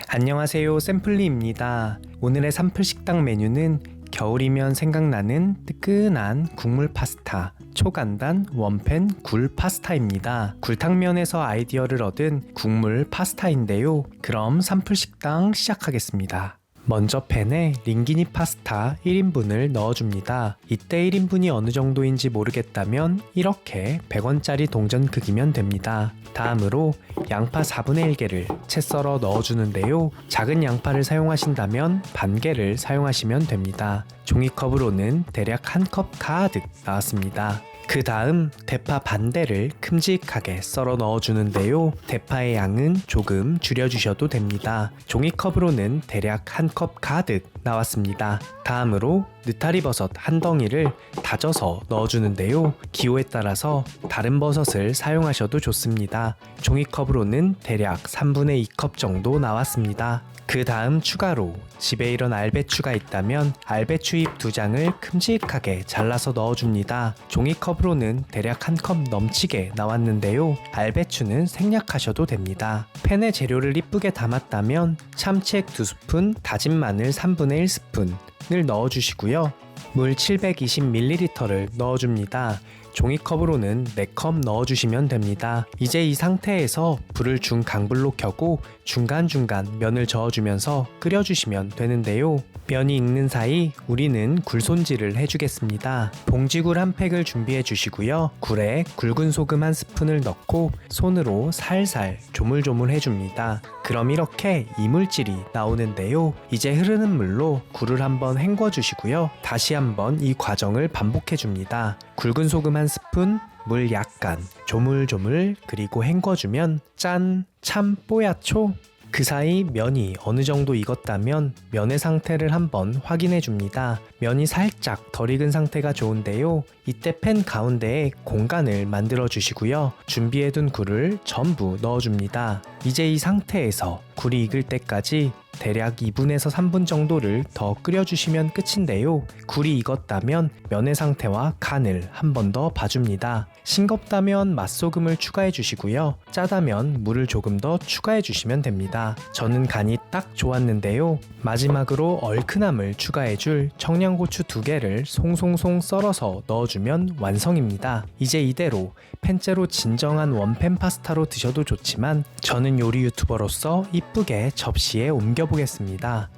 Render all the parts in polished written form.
안녕하세요, 샘플리입니다. 오늘의 삼플 식당 메뉴는 겨울이면 생각나는 뜨끈한 국물 파스타, 초간단 원팬 굴 파스타입니다. 굴탕면에서 아이디어를 얻은 국물 파스타인데요. 그럼 삼플 식당 시작하겠습니다. 먼저 팬에 링기니 파스타 1인분을 넣어줍니다. 이때 1인분이 어느 정도인지 모르겠다면 이렇게 100원짜리 동전 크기면 됩니다. 다음으로 양파 4분의 1개를 채 썰어 넣어주는데요. 작은 양파를 사용하신다면 반 개를 사용하시면 됩니다. 종이컵으로는 대략 1컵 가득 나왔습니다. 그 다음 대파 반대를 큼직하게 썰어 넣어주는데요. 대파의 양은 조금 줄여주셔도 됩니다. 종이컵으로는 대략 1컵 가득 나왔습니다. 다음으로 느타리 버섯 한 덩이를 다져서 넣어주는데요. 기호에 따라서 다른 버섯을 사용하셔도 좋습니다. 종이컵으로는 대략 3분의 2컵 정도 나왔습니다. 그 다음 추가로 집에 이런 알배추가 있다면 알배추 잎 2장을 큼직하게 잘라서 넣어줍니다. 종이컵으로는 대략 1컵 넘치게 나왔는데요. 알배추는 생략하셔도 됩니다. 팬에 재료를 이쁘게 담았다면 참치액 2스푼, 다진 마늘 3분의 1스푼을 넣어주시고요. 물 720ml를 넣어줍니다. 종이컵으로는 4컵 넣어주시면 됩니다. 이제 이 상태에서 불을 중강불로 켜고 중간중간 면을 저어주면서 끓여주시면 되는데요. 면이 익는 사이 우리는 굴 손질을 해주겠습니다. 봉지굴 한 팩을 준비해 주시고요. 굴에 굵은 소금 한 스푼을 넣고 손으로 살살 조물조물 해줍니다. 그럼 이렇게 이물질이 나오는데요. 이제 흐르는 물로 굴을 한번 헹궈 주시고요. 다시 한번 이 과정을 반복해 줍니다. 굵은 소금 한 스푼, 물 약간, 조물조물 그리고 헹궈주면 짠! 참 뽀얗죠? 그 사이 면이 어느 정도 익었다면 면의 상태를 한번 확인해 줍니다. 면이 살짝 덜 익은 상태가 좋은데요. 이때 팬 가운데에 공간을 만들어 주시고요. 준비해둔 굴을 전부 넣어줍니다. 이제 이 상태에서 굴이 익을 때까지 대략 2분에서 3분 정도를 더 끓여주시면 끝인데요. 굴이 익었다면 면의 상태와 간을 한 번 더 봐줍니다. 싱겁다면 맛소금을 추가해 주시고요. 짜다면 물을 조금 더 추가해 주시면 됩니다. 저는 간이 딱 좋았는데요. 마지막으로 얼큰함을 추가해 줄 청양고추 2개를 송송송 썰어서 넣어주면 완성입니다. 이제 이대로 팬째로 진정한 원팬 파스타로 드셔도 좋지만 저는 요리 유튜버로서 이쁘게 접시에 옮겨보겠습니다.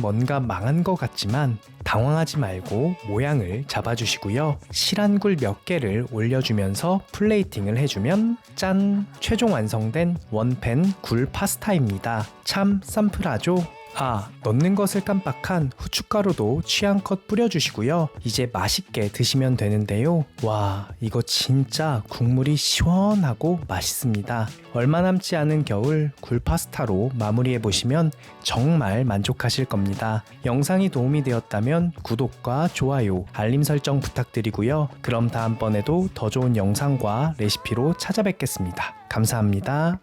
뭔가 망한 것 같지만 당황하지 말고 모양을 잡아주시고요. 실한 굴 몇 개를 올려주면서 플레이팅을 해주면 짠! 최종 완성된 원팬 굴 파스타입니다. 참 쌈플하죠? 넣는 것을 깜빡한 후춧가루도 취향껏 뿌려주시고요. 이제 맛있게 드시면 되는데요. 와, 이거 진짜 국물이 시원하고 맛있습니다. 얼마 남지 않은 겨울 굴 파스타로 마무리해보시면 정말 만족하실 겁니다. 영상이 도움이 되었다면 구독과 좋아요, 알림 설정 부탁드리고요. 그럼 다음번에도 더 좋은 영상과 레시피로 찾아뵙겠습니다. 감사합니다.